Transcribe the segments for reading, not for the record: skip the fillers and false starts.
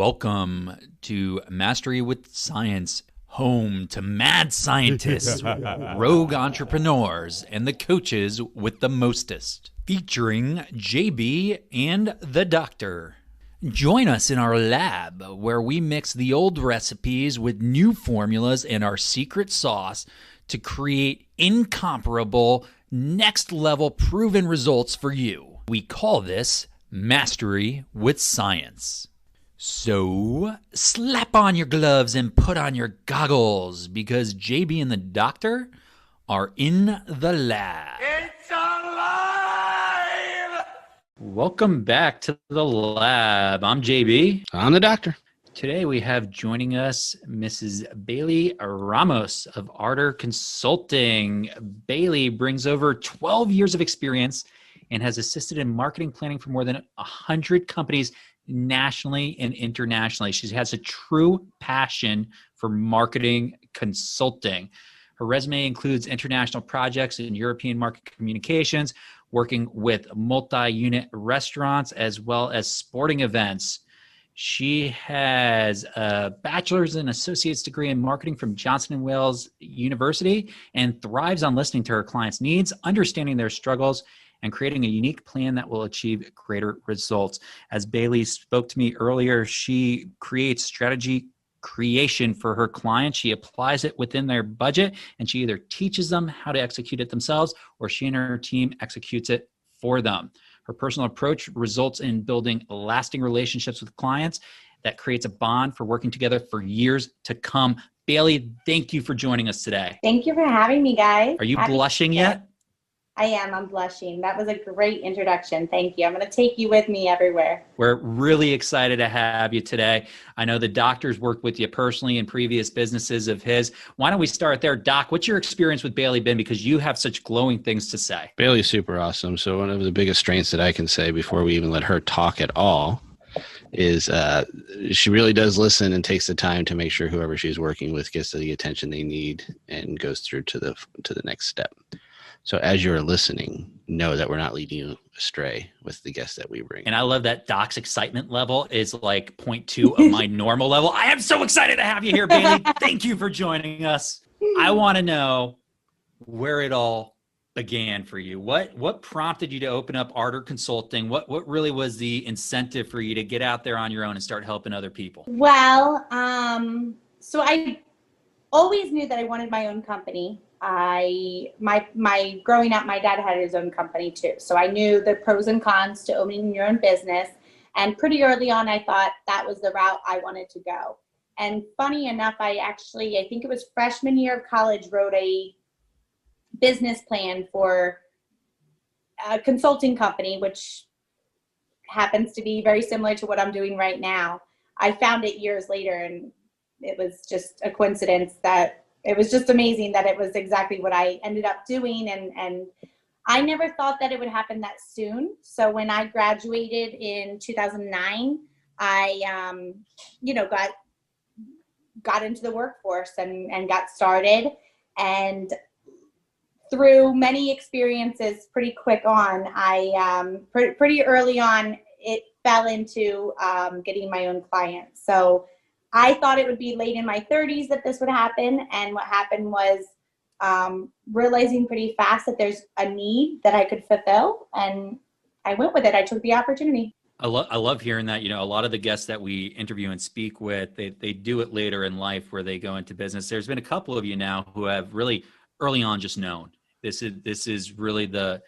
Welcome to Mastery with Science, home to mad scientists, rogue entrepreneurs, and the coaches with the mostest, featuring JB and the Doctor. Join us in our lab where we mix the old recipes with new formulas and our secret sauce to create incomparable, next-level proven results for you. We call this Mastery with Science. So, slap on your gloves and put on your goggles because JB and the Doctor are in the lab. It's alive! Welcome back to the lab. I'm JB. I'm the Doctor. Today we have joining us Mrs. Bayley Ramos of Ardor Consulting. Bayley brings over 12 years of experience and has assisted in marketing planning for more than 100 companies nationally and internationally. She has a true passion for marketing consulting. Her resume includes international projects in European market communications, working with multi-unit restaurants, as well as sporting events. She has a Bachelors and Associates Degree in marketing from Johnson & Wales University and thrives on listening to her clients' needs, understanding their struggles, and creating a unique plan that will achieve greater results. As Bayley spoke to me earlier, she creates strategy creation for her clients. She applies it within their budget, and she either teaches them how to execute it themselves, or she and her team executes it for them. Her personal approach results in building lasting relationships with clients that creates a bond for working together for years to come. Bayley, thank you for joining us today. Thank you for having me, guys. Are you blushing yet? I am. I'm blushing. That was a great introduction. Thank you. I'm going to take you with me everywhere. We're really excited to have you today. I know the Doctor's worked with you personally in previous businesses of his. Why don't we start there? Doc, what's your experience with Bayley been? Because you have such glowing things to say. Bailey's super awesome. So one of the biggest strengths that I can say before we even let her talk at all is she really does listen and takes the time to make sure whoever she's working with gets the attention they need and goes through to the next step. So as you're listening, know that we're not leading you astray with the guests that we bring. And I love that Doc's excitement level is like 0.2 of my normal level. I am so excited to have you here, Bayley. Thank you for joining us. I want to know where it all began for you. What prompted you to open up Ardor Consulting? What really was the incentive for you to get out there on your own and start helping other people? Well, so I always knew that I wanted my own company. My growing up, my dad had his own company too. So I knew the pros and cons to owning your own business. And pretty early on, I thought that was the route I wanted to go. And funny enough, I think it was freshman year of college, wrote a business plan for a consulting company, which happens to be very similar to what I'm doing right now. I found it years later, and it was just a coincidence that it was just amazing that it was exactly what I ended up doing. And I never thought that it would happen that soon. So when I graduated in 2009, I, got into the workforce and got started. And through many experiences pretty quick on, pretty early on, it fell into getting my own clients. So I thought it would be late in my 30s that this would happen. And what happened was realizing pretty fast that there's a need that I could fulfill. And I went with it. I took the opportunity. I love hearing that. A lot of the guests that we interview and speak with, they do it later in life where they go into business. There's been a couple of you now who have really early on just known this is really the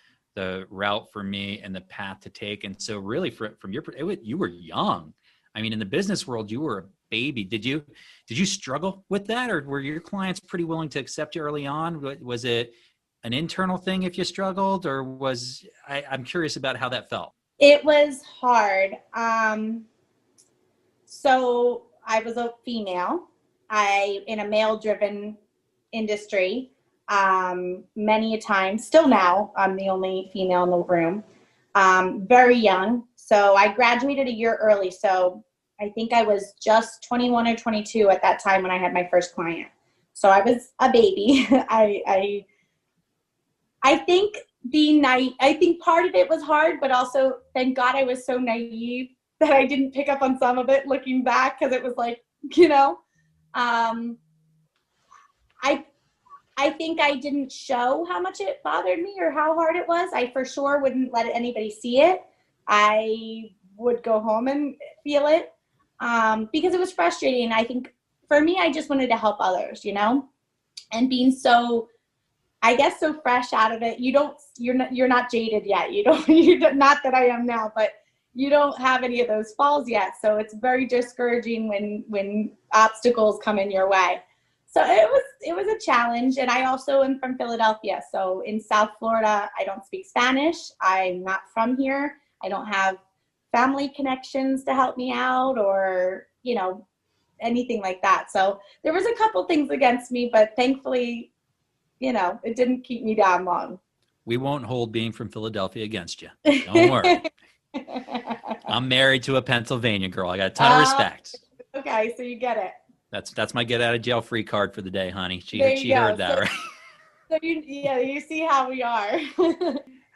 route for me and the path to take. And so really from your perspective, you were young. I mean, in the business world, you were a baby. Did you struggle with that, or were your clients pretty willing to accept you early on? Was it an internal thing if you struggled, or I'm curious about how that felt? It was hard. So I was a female. In a male-driven industry, many a time, still now, I'm the only female in the room. Very young. So I graduated a year early. So I think I was just 21 or 22 at that time when I had my first client. So I was a baby. I think part of it was hard, but also thank God I was so naive that I didn't pick up on some of it looking back, because it was like, you know, I think I didn't show how much it bothered me or how hard it was. I for sure wouldn't let anybody see it. I would go home and feel it because it was frustrating. I think for me, I just wanted to help others, you know, and being so, I guess, so fresh out of it. You're not jaded yet. Not that I am now, but you don't have any of those falls yet. So it's very discouraging when obstacles come in your way. So it was a challenge. And I also am from Philadelphia. So in South Florida, I don't speak Spanish. I'm not from here. I don't have family connections to help me out or, you know, anything like that. So there was a couple things against me, but thankfully, you know, it didn't keep me down long. We won't hold being from Philadelphia against you. Don't worry. I'm married to a Pennsylvania girl. I got a ton of respect. Okay, so you get it. That's my get out of jail free card for the day, honey. She heard that, right? So you see how we are.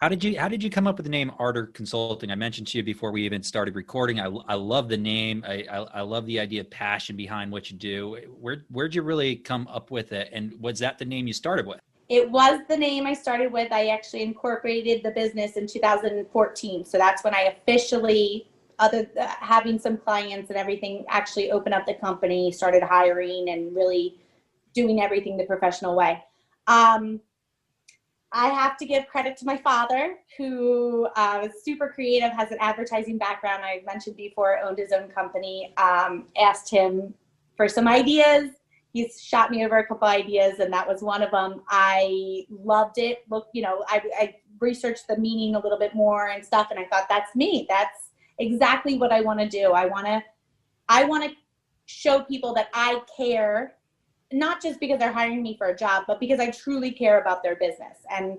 How did you come up with the name Ardor Consulting? I mentioned to you before we even started recording. I love the name. I love the idea of passion behind what you do. Where'd you really come up with it? And was that the name you started with? It was the name I started with. I actually incorporated the business in 2014. So that's when I officially, having some clients and everything, actually opened up the company, started hiring and really doing everything the professional way. I have to give credit to my father, who was super creative, has an advertising background. I mentioned before, owned his own company. Asked him for some ideas. He's shot me over a couple ideas, and that was one of them. I loved it. Look, you know, I researched the meaning a little bit more and stuff, and I thought, that's me. That's exactly what I want to do. I want to show people that I care, not just because they're hiring me for a job, but because I truly care about their business. And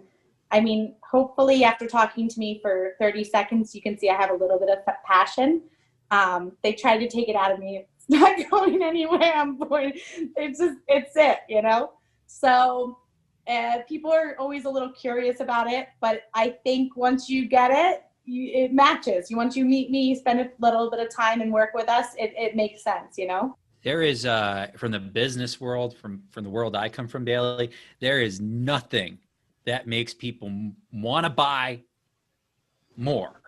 I mean, hopefully after talking to me for 30 seconds, you can see I have a little bit of passion. They tried to take it out of me. It's not going anywhere. I'm bored. It's it, you know? So people are always a little curious about it, but I think once you get it, it matches. Once you meet me, spend a little bit of time and work with us, it makes sense, you know? There is, from the business world, from the world I come from, Bayley, there is nothing that makes people want to buy more.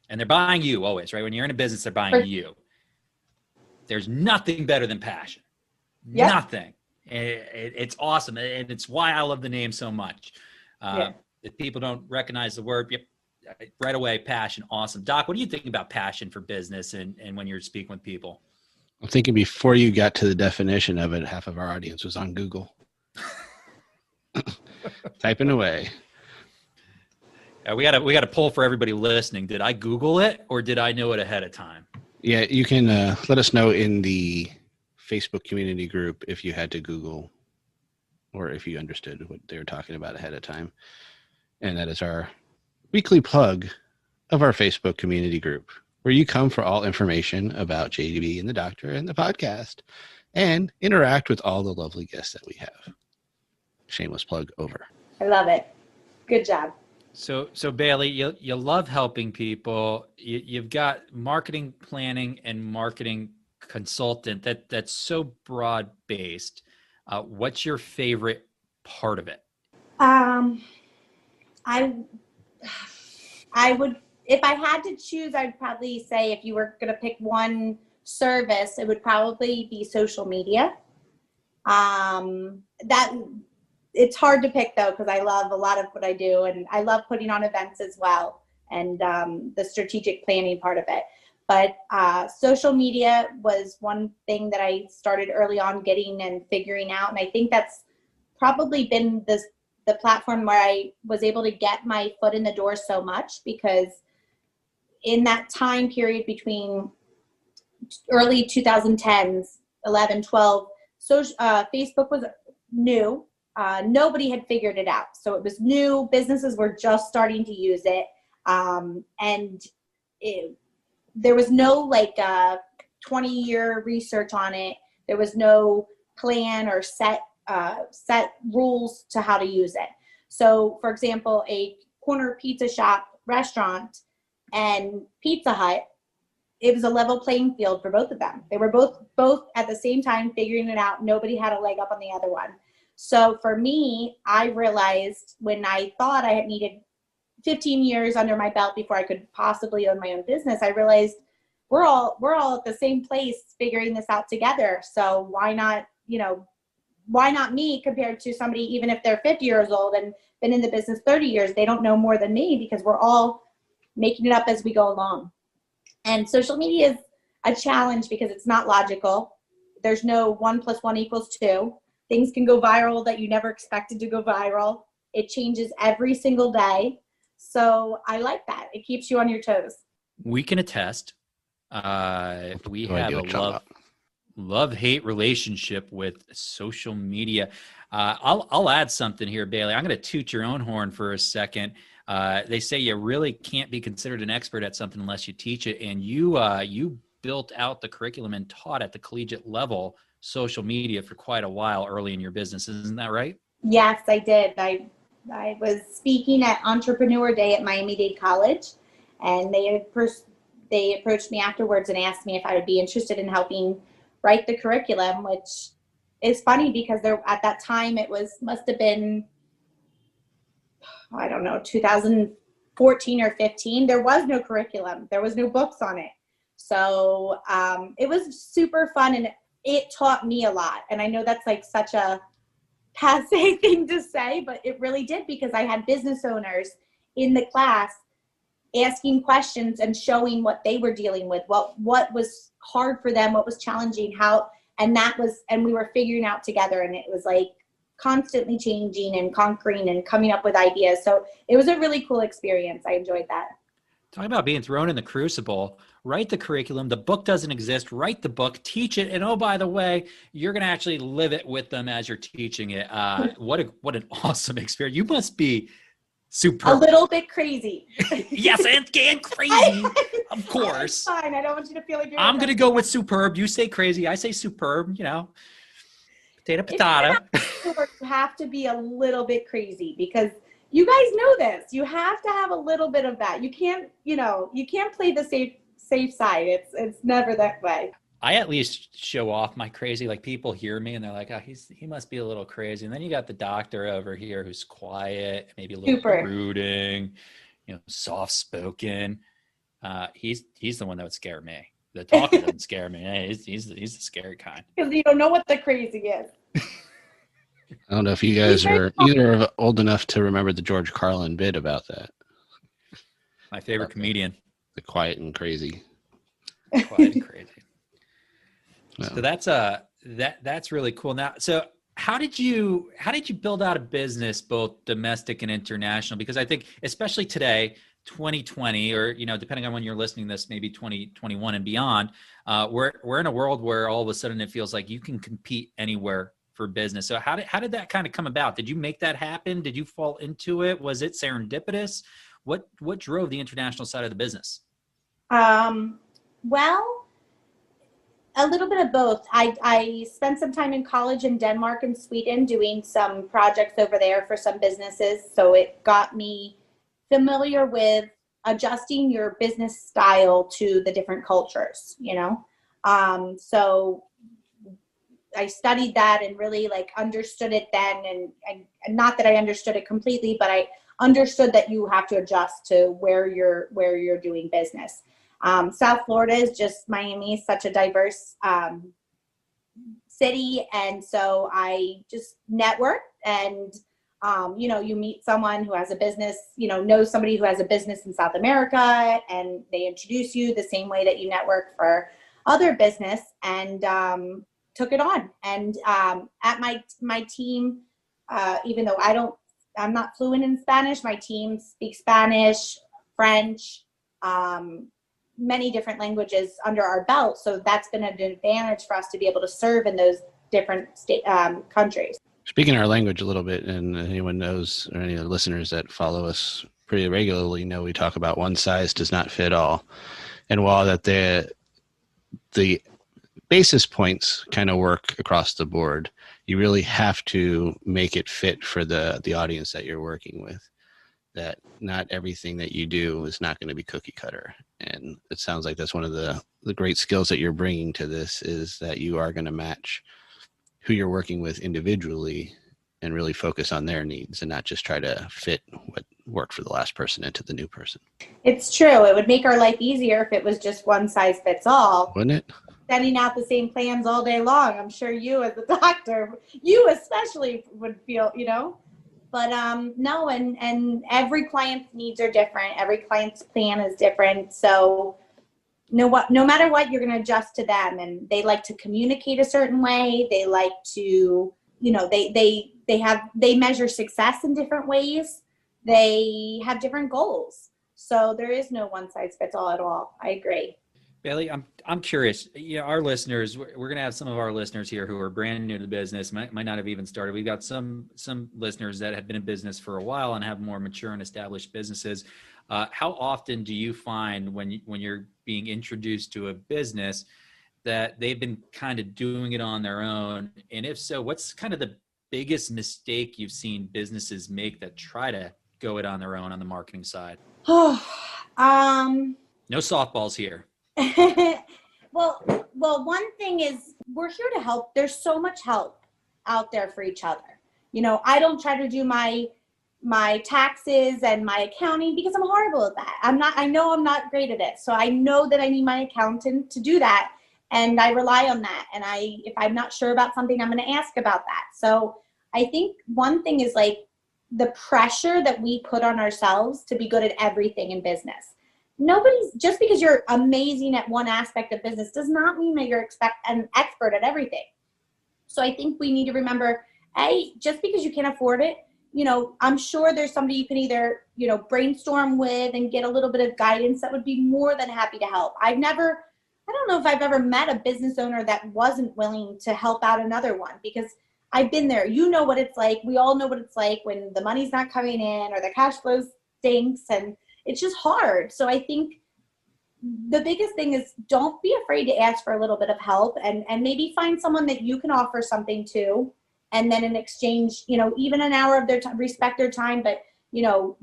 And they're buying you always, right? When you're in a business, they're buying you. There's nothing better than passion. Yep. Nothing. It's awesome. And it's why I love the name so much. If people don't recognize the word, right away, passion, awesome. Doc, what do you think about passion for business and when you're speaking with people? I'm thinking before you got to the definition of it, half of our audience was on Google. Typing away. We got to pull for everybody listening. Did I Google it or did I know it ahead of time? Yeah, you can let us know in the Facebook community group if you had to Google or if you understood what they were talking about ahead of time. And that is our weekly plug of our Facebook community group, where you come for all information about JDB and the doctor and the podcast and interact with all the lovely guests that we have. Shameless plug over. I love it. Good job. So Bayley, you love helping people. You've got marketing planning and marketing consultant that's so broad based. What's your favorite part of it? I would, if I had to choose, I'd probably say if you were going to pick one service, it would probably be social media. That it's hard to pick though, because I love a lot of what I do, and I love putting on events as well, and the strategic planning part of it. But social media was one thing that I started early on getting and figuring out, and I think that's probably been the platform where I was able to get my foot in the door so much, because in that time period between early 2010s, 11, 12, Facebook was new. Nobody had figured it out. So it was new. Businesses were just starting to use it. And there was no 20-year research on it. There was no plan or set rules to how to use it. So, for example, a corner pizza shop restaurant and Pizza Hut it was a level playing field for both of them. They were both at the same time figuring it out. Nobody had a leg up on the other one. So for me, I realized when I thought I had needed 15 years under my belt before I could possibly own my own business, I realized we're all at the same place figuring this out together. So why not me compared to somebody, even if they're 50 years old and been in the business 30 years, they don't know more than me because we're all making it up as we go along. And social media is a challenge because it's not logical. There's no 1 + 1 = 2. Things can go viral that you never expected to go viral. It changes every single day. So I like that. It keeps you on your toes. We can attest. We have a love-hate relationship with social media. I'll add something here, Bayley. I'm going to toot your own horn for a second. They say you really can't be considered an expert at something unless you teach it. And you built out the curriculum and taught at the collegiate level social media for quite a while early in your business. Isn't that right? Yes, I did. I was speaking at Entrepreneur Day at Miami-Dade College, and they approached me afterwards and asked me if I would be interested in helping write the curriculum, which is funny because at that time must have been, I don't know, 2014 or 15. There was no curriculum. There was no books on it. So it was super fun, and it taught me a lot. And I know that's like such a passe thing to say, but it really did, because I had business owners in the class asking questions and showing what they were dealing with, what was hard for them, what was challenging, and we were figuring out together, and it was like constantly changing and conquering and coming up with ideas. So it was a really cool experience. I enjoyed that. Talking about being thrown in the crucible, write the curriculum. The book doesn't exist. Write the book, teach it. And oh, by the way, you're going to actually live it with them as you're teaching it. What an awesome experience. You must be superb. A little bit crazy. Yes, and crazy, of course. That's fine. I don't want you to feel like you're... I'm going to go with superb. You say crazy. I say superb, potato. You have to be a little bit crazy, because you guys know this. You have to have a little bit of that. You can't play the safe side. It's never that way. I at least show off my crazy. Like, people hear me and they're like, oh, he must be a little crazy. And then you got the doctor over here who's quiet, maybe a little brooding, soft spoken. He's the one that would scare me. The talker doesn't scare me. He's the scary kind. Because you don't know what the crazy is. I don't know if you guys are either old enough to remember the George Carlin bit about that. My favorite comedian. The quiet and crazy. Quiet and crazy. No. So that's really cool. Now, so how did you build out a business, both domestic and international? Because I think, especially today, 2020, or depending on when you're listening to this, maybe 2021 and beyond, we're in a world where all of a sudden it feels like you can compete anywhere for business. So how did that kind of come about? Did you make that happen? Did you fall into it? Was it serendipitous? What drove the international side of the business? Well, a little bit of both. I spent some time in college in Denmark and Sweden doing some projects over there for some businesses. So it got me familiar with adjusting your business style to the different cultures, So I studied that and really understood it then. And not that I understood it completely, but I understood that you have to adjust to where you're doing business. South Florida is just, Miami is such a diverse city. And so I just networked and, you meet someone who has a business, knows somebody who has a business in South America, and they introduce you the same way that you network for other business, and took it on. And at my team, even though I'm not fluent in Spanish, my team speaks Spanish, French, many different languages under our belt. So that's been an advantage for us to be able to serve in those different countries. Speaking our language a little bit, and anyone knows, or any of the listeners that follow us pretty regularly know we talk about one size does not fit all. And while that the basis points kind of work across the board, you really have to make it fit for the audience that you're working with. that not everything that you do is not going to be cookie cutter. And it sounds like that's one of the great skills that you're bringing to this, is that you are going to match who you're working with individually and really focus on their needs and not just try to fit what worked for the last person into the new person. It's true. It would make our life easier if it was just one size fits all. Wouldn't it? Sending out the same plans all day long. I'm sure you as a doctor, you especially would feel, but no, and every client's needs are different. Every client's plan is different. So no matter what, you're going to adjust to them, and they like to communicate a certain way. They like to, they measure success in different ways. They have different goals. So there is no one size fits all at all. I agree. Bayley, I'm curious. Our listeners, we're going to have some of our listeners here who are brand new to the business, might not have even started. We've got some listeners that have been in business for a while and have more mature and established businesses. How often do you find when you're being introduced to a business that they've been kind of doing it on their own? And if so, what's kind of the biggest mistake you've seen businesses make that try to go it on their own on the marketing side? No softballs here. Well, one thing is we're here to help. There's so much help out there for each other. I don't try to do my taxes and my accounting because I'm horrible at that. I know I'm not great at it. So I know that I need my accountant to do that. And I rely on that. And if I'm not sure about something, I'm going to ask about that. So I think one thing is like the pressure that we put on ourselves to be good at everything in business. Just because you're amazing at one aspect of business does not mean that you're an expert at everything. So I think we need to remember, just because you can't afford it, I'm sure there's somebody you can either, brainstorm with and get a little bit of guidance that would be more than happy to help. I don't know if I've ever met a business owner that wasn't willing to help out another one, because I've been there. You know what it's like. We all know what it's like when the money's not coming in or the cash flow stinks, and it's just hard. So I think the biggest thing is don't be afraid to ask for a little bit of help, and maybe find someone that you can offer something to. And then in exchange, even an hour of their time, respect their time, but,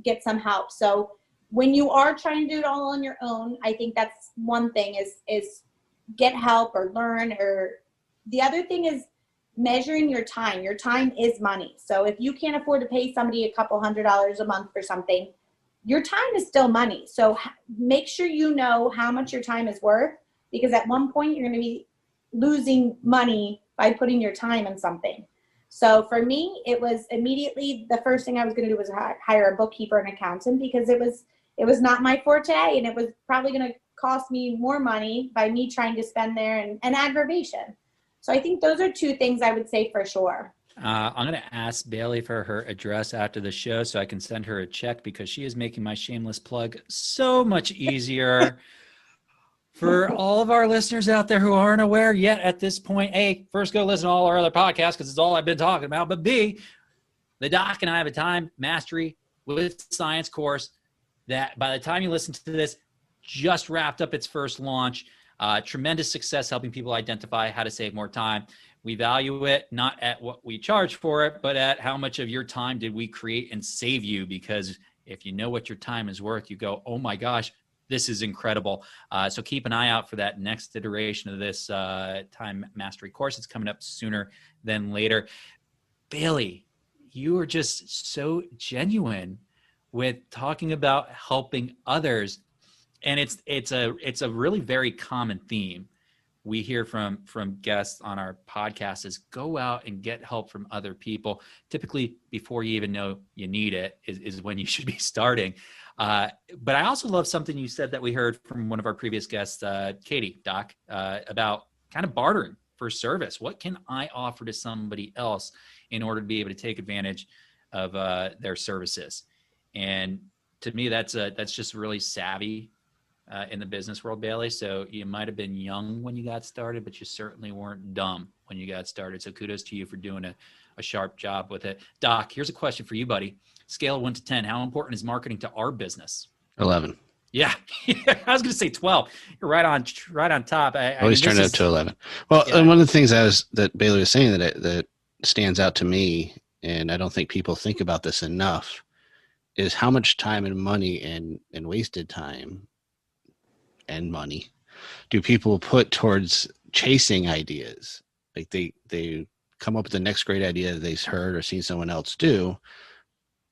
get some help. So when you are trying to do it all on your own, I think that's one thing is get help or learn. Or the other thing is measuring your time. Your time is money. So if you can't afford to pay somebody a couple $100s a month for something, your time is still money. So make sure you know how much your time is worth, because at one point you're going to be losing money by putting your time in something. So for me, it was immediately the first thing I was going to do was hire a bookkeeper and accountant, because it was not my forte, and it was probably going to cost me more money by me trying to spend there and aggravation. So I think those are two things I would say for sure. I'm going to ask Bayley for her address after the show so I can send her a check, because she is making my shameless plug so much easier. For all of our listeners out there who aren't aware yet at this point, A, first go listen to all our other podcasts because it's all I've been talking about. But B, the doc and I have a time mastery with science course that by the time you listen to this, just wrapped up its first launch. Tremendous success helping people identify how to save more time. We value it not at what we charge for it, but at how much of your time did we create and save you. Because if you know what your time is worth, you go, oh my gosh, this is incredible. So keep an eye out for that next iteration of this time mastery course. It's coming up sooner than later. Bayley, you are just so genuine with talking about helping others. And it's a really very common theme we hear from guests on our podcast is go out and get help from other people. Typically before you even know you need it is when you should be starting. But I also love something you said that we heard from one of our previous guests, Katie, Doc, about kind of bartering for service. What can I offer to somebody else in order to be able to take advantage of their services? And to me, that's just really savvy in the business world, Bayley. So you might have been young when you got started, but you certainly weren't dumb when you got started. So kudos to you for doing a sharp job with it. Doc, here's a question for you, buddy. Scale of 1 to 10. How important is marketing to our business? 11. Yeah. I was going to say 12. You're right on top. Always turn it up to 11. Well, yeah. And one of the things that Bayley was saying that stands out to me, and I don't think people think about this enough, is how much time and money and wasted time and money do people put towards chasing ideas? Like they come up with the next great idea that they've heard or seen someone else do,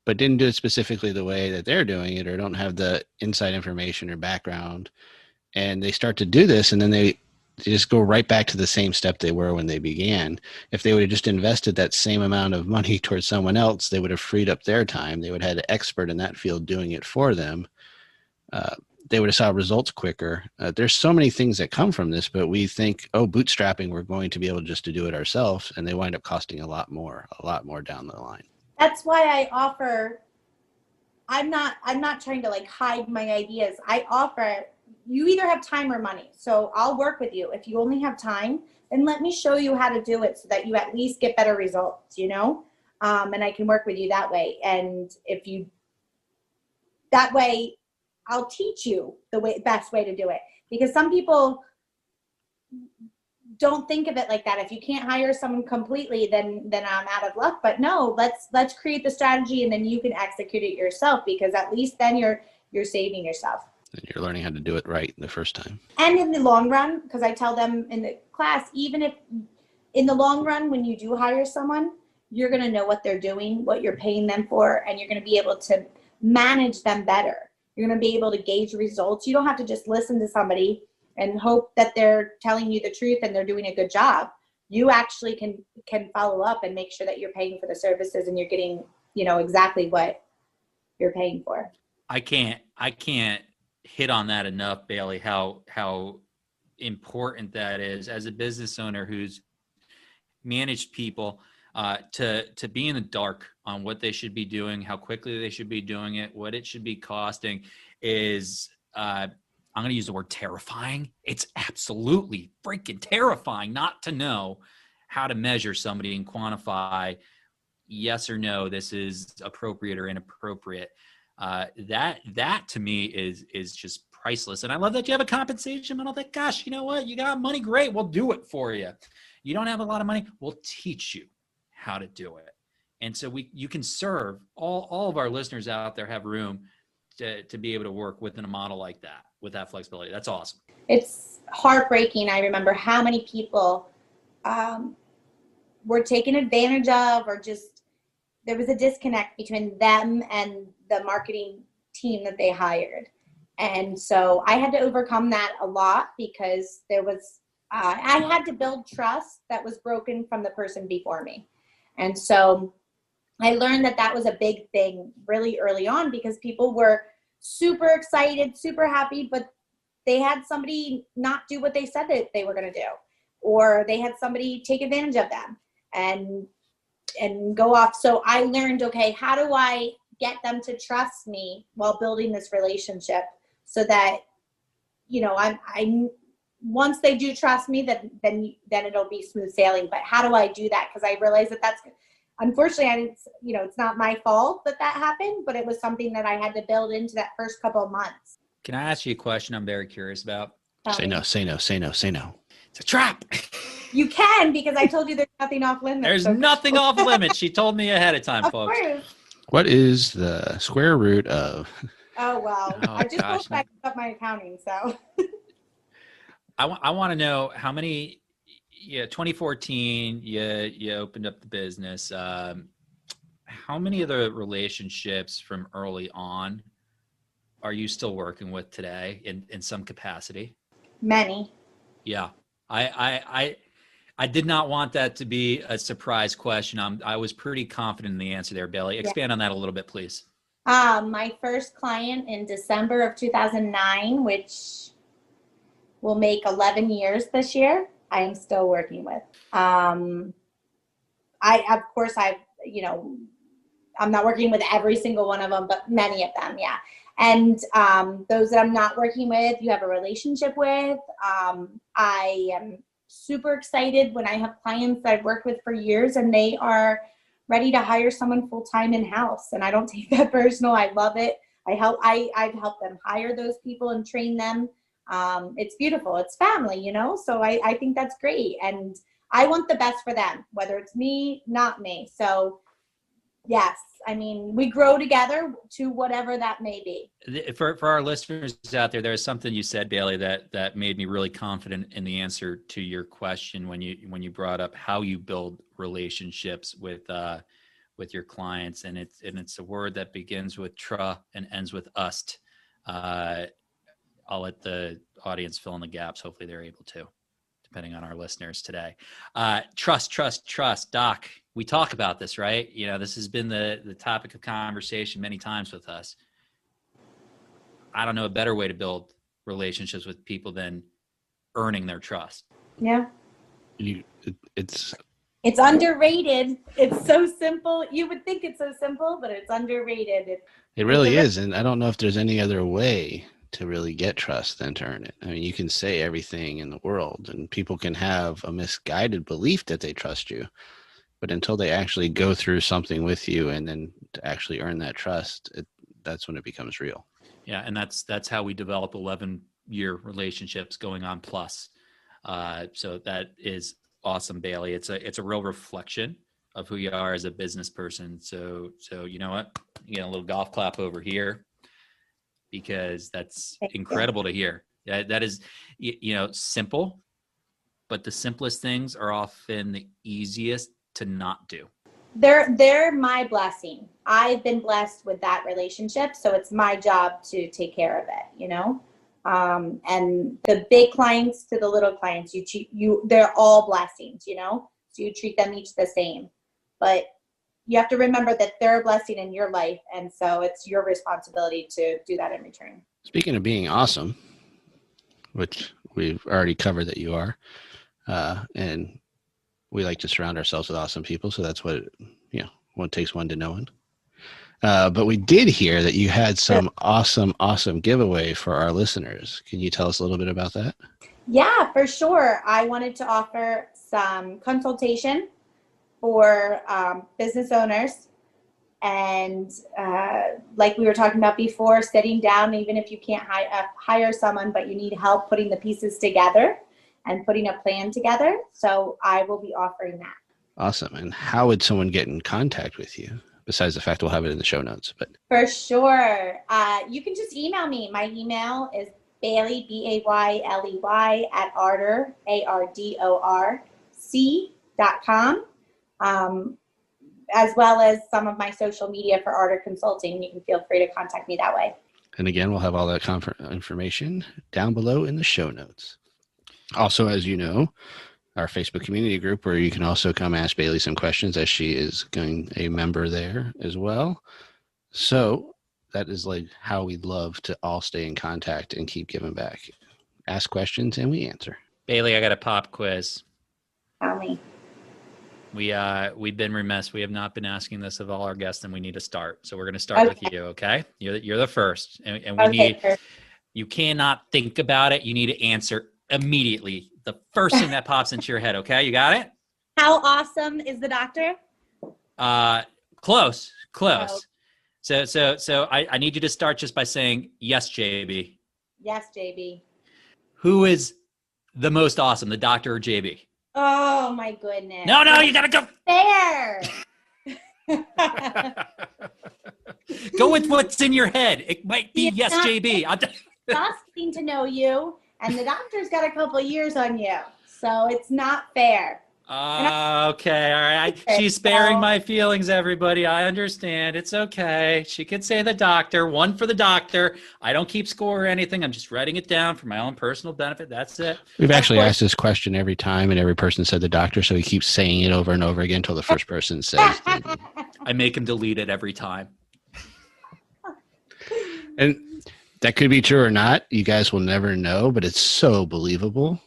but didn't do it specifically the way that they're doing it, or don't have the inside information or background. And they start to do this, and then they just go right back to the same step they were when they began. If they would have just invested that same amount of money towards someone else, they would have freed up their time. They would have had an expert in that field doing it for them. They would have saw results quicker. There's so many things that come from this, but we think, oh, bootstrapping, we're going to be able just to do it ourselves. And they wind up costing a lot more down the line. That's why I offer, I'm not trying to like hide my ideas. I offer, you either have time or money. So I'll work with you. If you only have time, then let me show you how to do it so that you at least get better results, you know? And I can work with you that way. And if you, that way, I'll teach you the best way to do it. Because some people don't think of it like that. If you can't hire someone completely, then I'm out of luck. But no, let's create the strategy, and then you can execute it yourself, because at least then you're saving yourself. And you're learning how to do it right the first time. And in the long run, because I tell them in the class, even if in the long run, when you do hire someone, you're going to know what they're doing, what you're paying them for, and you're going to be able to manage them better. You're going to be able to gauge results. You don't have to just listen to somebody and hope that they're telling you the truth and they're doing a good job. You actually can follow up and make sure that you're paying for the services and you're getting, you know, exactly what you're paying for. I can't hit on that enough, Bayley, how important that is as a business owner who's managed people, to be in the dark on what they should be doing, how quickly they should be doing it, what it should be costing is, I'm going to use the word terrifying. It's absolutely freaking terrifying not to know how to measure somebody and quantify yes or no, this is appropriate or inappropriate. That to me is just priceless. And I love that you have a compensation model that, gosh, you know what? You got money. Great. We'll do it for you. You don't have a lot of money. We'll teach you how to do it. And so you can serve all of our listeners out there have room to be able to work within a model like that, with that flexibility. That's awesome. It's heartbreaking. I remember how many people were taken advantage of, or just there was a disconnect between them and the marketing team that they hired. And so I had to overcome that a lot, because there was, I had to build trust that was broken from the person before me. And so I learned that was a big thing really early on, because people were super excited, super happy, but they had somebody not do what they said that they were going to do, or they had somebody take advantage of them and go off. So I learned, okay, how do I get them to trust me while building this relationship so that, you know, I once they do trust me, then it'll be smooth sailing. But how do I do that? Because I realized that's, unfortunately, I didn't, you know, it's not my fault that happened, but it was something that I had to build into that first couple of months. Can I ask you a question I'm very curious about? Say no. It's a trap. You can, because I told you there's nothing off limits. There's nothing off limits. She told me ahead of time, folks. Course. What is the square root of? Oh, well, Oh, I just gosh, back up my accounting, so. I want to know how many, 2014, you opened up the business. How many of the relationships from early on are you still working with today in some capacity? Many. Yeah. I did not want that to be a surprise question. I was pretty confident in the answer there, Bayley. Expand on that a little bit, please. My first client in December of 2009, which will make 11 years this year, I am still working with. I'm not working with every single one of them, but many of them, yeah. And those that I'm not working with, you have a relationship with. I am super excited when I have clients that I've worked with for years and they are ready to hire someone full-time in-house. And I don't take that personal. I love it. I've helped them hire those people and train them. It's beautiful. It's family, you know? So I think that's great. And I want the best for them, whether it's me, not me. So Yes. I mean, we grow together to whatever that may be. For our listeners out there, there's something you said, Bailey, that made me really confident in the answer to your question when you brought up how you build relationships with your clients, and it's a word that begins with tra and ends with ust. I'll let the audience fill in the gaps. Hopefully, they're able to, depending on our listeners today. Trust. Doc, we talk about this, right? You know, this has been the topic of conversation many times with us. I don't know a better way to build relationships with people than earning their trust. Yeah. It's underrated. It's so simple. You would think it's so simple, but it's underrated. It really is. And I don't know if there's any other way to really get trust than to earn it. I mean, you can say everything in the world and people can have a misguided belief that they trust you, but until they actually go through something with you and then to actually earn that trust, that's when it becomes real. Yeah. And that's how we develop 11-year relationships going on plus. So that is awesome, Bailey. It's a real reflection of who you are as a business person. So you know what? You get a little golf clap over here because that's incredible to hear. That is, simple, but the simplest things are often the easiest to not do. They're my blessing. I've been blessed with that relationship, so it's my job to take care of it, and the big clients to the little clients, they're all blessings, so you treat them each the same, but you have to remember that they're a blessing in your life, and so it's your responsibility to do that in return. Speaking of being awesome, which we've already covered that you are, and we like to surround ourselves with awesome people, so that's what takes one to know one. But we did hear that you had some awesome giveaway for our listeners. Can you tell us a little bit about that? Yeah, for sure. I wanted to offer some consultation for business owners. And like we were talking about before, sitting down, even if you can't hire someone, but you need help putting the pieces together and putting a plan together. So I will be offering that. Awesome. And how would someone get in contact with you? Besides the fact we'll have it in the show notes. But for sure. You can just email me. My email is Bayley, Bayley, at Ardor, ARDORC.com. As well as some of my social media for Ardor Consulting. You can feel free to contact me that way. And again, we'll have all that information down below in the show notes. Also, as you know, our Facebook community group where you can also come ask Bayley some questions as she is a member there as well. So that is like how we love to all stay in contact and keep giving back. Ask questions and we answer. Bayley, I got a pop quiz. Tell me. We've been remiss. We have not been asking this of all our guests, and we need to start. So we're going to start with you. Okay. You're the first, and we you cannot think about it. You need to answer immediately. The first thing that pops into your head. Okay. You got it? How awesome is the doctor? Close. Oh. So I need you to start just by saying, yes, JB. Yes, JB. Who is the most awesome, the doctor or JB? Oh my goodness. No, you got to go. Fair. Go with what's in your head. It might be yes, JB. Just getting to know you, and the doctor's got a couple of years on you, so it's not fair. Okay, all right. She's sparing my feelings, everybody. I understand. It's okay. She could say the doctor. One for the doctor. I don't keep score or anything. I'm just writing it down for my own personal benefit. That's it. We've actually asked this question every time, and every person said the doctor, so he keeps saying it over and over again until the first person says it. I make him delete it every time. And that could be true or not. You guys will never know, but it's so believable.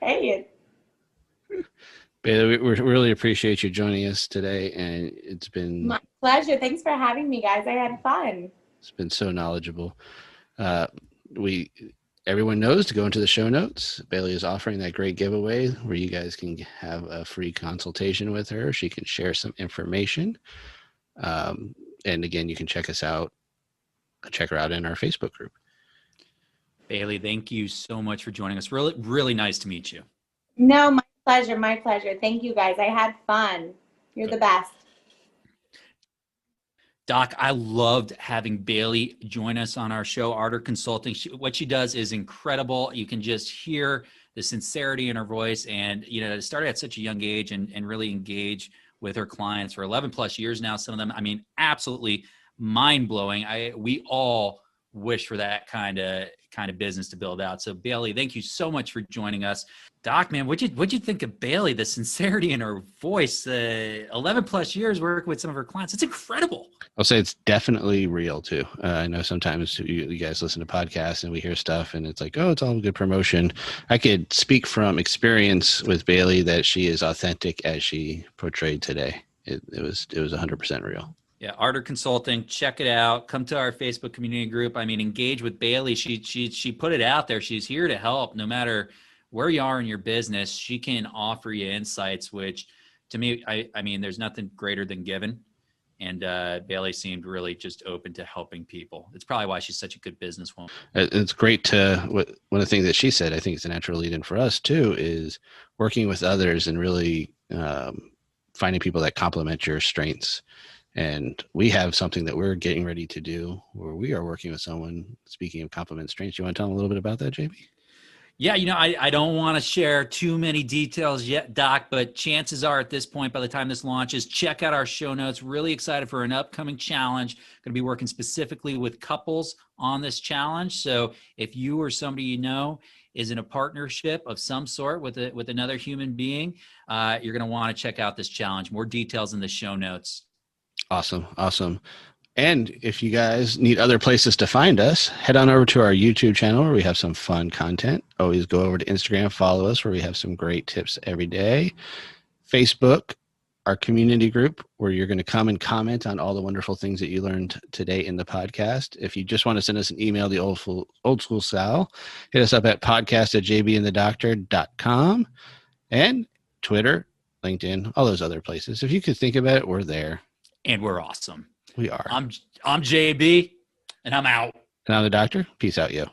Hey. Bayley, we really appreciate you joining us today, and it's been my pleasure. Thanks for having me, guys. I had fun. It's been so knowledgeable. Everyone knows to go into the show notes. Bayley is offering that great giveaway where you guys can have a free consultation with her. She can share some information. And again, you can check her out in our Facebook group. Bayley, thank you so much for joining us. Really, really nice to meet you. No, my pleasure. My pleasure. Thank you, guys. I had fun. You're the best. Doc, I loved having Bayley join us on our show, Ardor Consulting. What she does is incredible. You can just hear the sincerity in her voice, and started at such a young age and really engage with her clients for 11 plus years now. Some of them, I mean, absolutely mind blowing. We all wish for that kind of business to build out. So Bayley, thank you so much for joining us. Doc, man, what'd you think of Bayley? The sincerity in her voice, 11 plus years working with some of her clients. It's incredible. I'll say it's definitely real too. I know sometimes you guys listen to podcasts and we hear stuff and it's like, oh, it's all good promotion. I could speak from experience with Bayley that she is authentic as she portrayed today. It was 100% real. Yeah, Ardor Consulting, check it out. Come to our Facebook community group. I mean, engage with Bayley. She put it out there. She's here to help no matter where you are in your business. She can offer you insights, which to me, I mean, there's nothing greater than giving. And Bayley seemed really just open to helping people. It's probably why she's such a good businesswoman. It's great one of the things that she said, I think it's a natural lead in for us too, is working with others and really finding people that complement your strengths. And we have something that we're getting ready to do where we are working with someone, speaking of complement strengths. You want to tell them a little bit about that, JB? Yeah, I don't want to share too many details yet, Doc, but chances are at this point, by the time this launches, check out our show notes. Really excited for an upcoming challenge. Going to be working specifically with couples on this challenge. So if you or somebody you know is in a partnership of some sort with another human being, you're going to want to check out this challenge. More details in the show notes. Awesome. And if you guys need other places to find us, head on over to our YouTube channel where we have some fun content. Always go over to Instagram, follow us where we have some great tips every day. Facebook, our community group where you're going to come and comment on all the wonderful things that you learned today in the podcast. If you just want to send us an email, the old school style, hit us up at podcast@jbandthedoctor.com, and Twitter, LinkedIn, all those other places. If you could think about it, we're there. And we're awesome. We are. I'm JB, and I'm out. And I'm the doctor. Peace out, yo.